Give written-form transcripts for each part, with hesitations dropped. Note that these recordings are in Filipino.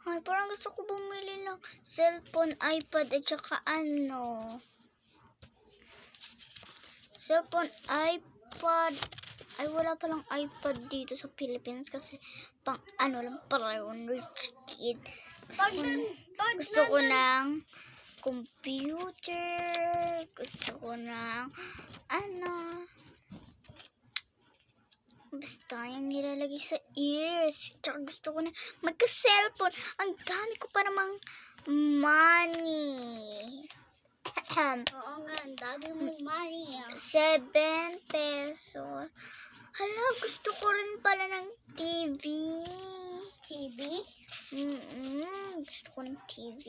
Ay, parang gusto ko bumili ng cellphone, iPad, at saka cellphone, iPad. Ay, wala palang iPad dito sa Philippines kasi pang lang para yung rich kid. Gusto ko ng computer. Gusto ko ng basta yung nilalagay sa ears. Tsaka gusto ko na magka-cellphone. Ang dami ko pa namang money. Oo nga, ang dami mong money. 7 pesos. Hala, gusto ko rin pala ng TV. TV? Gusto ko ng TV.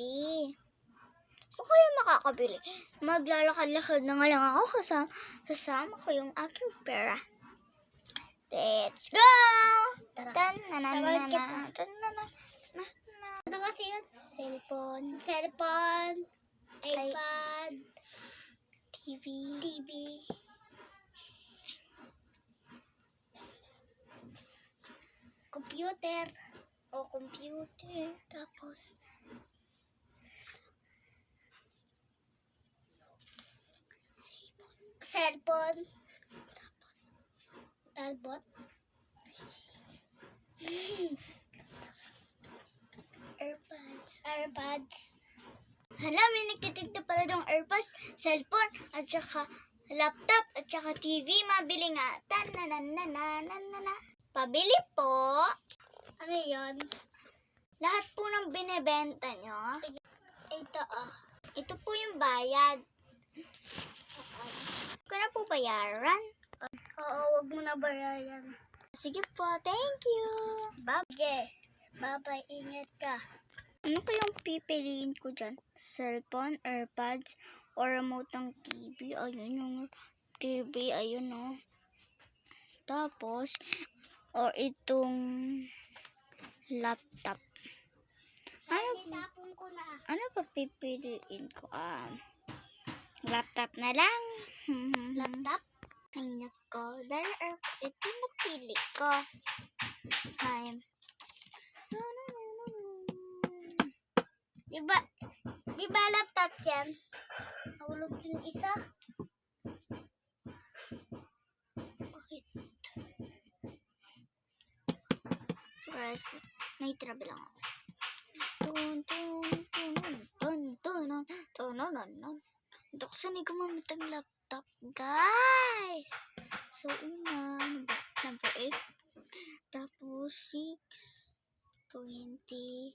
So, kayo makakabili. Maglalakad-lakad na nga lang ako kasama ko yung aking pera. Let's go! Ano kasi yun? Cellphone, iPad, TV. Computer. Computer. Tapos, cellphone. Talbot. AirPods. hala, may nagtitigda pala ng AirPods, cellphone, at saka laptop, at saka TV. Mabili nga. Pabili po. Ano yun? Lahat po ng binebenta nyo. Sige. Ito po yung bayad. Ko na po bayaran. Oo, wag mo na bayaran. Sige po, thank you. Bye-bye, ingat ka. Ano kayang pipiliin ko dyan? Cellphone, AirPods, or remote ng TV? Ayun yung TV, ayun o. Tapos, or itong laptop. Itapon ko na. Ano pa pipiliin ko? Laptop na lang. Laptop? Ay, nako. Dahil ito napili ko. Ay. Diba laptop yan? Nahulog yung isa. Bakit? Surprise ko. May travel lang ako. Ito ko sanay gumamit ng laptop, guys. So, number 8. Tapos, 6, 23.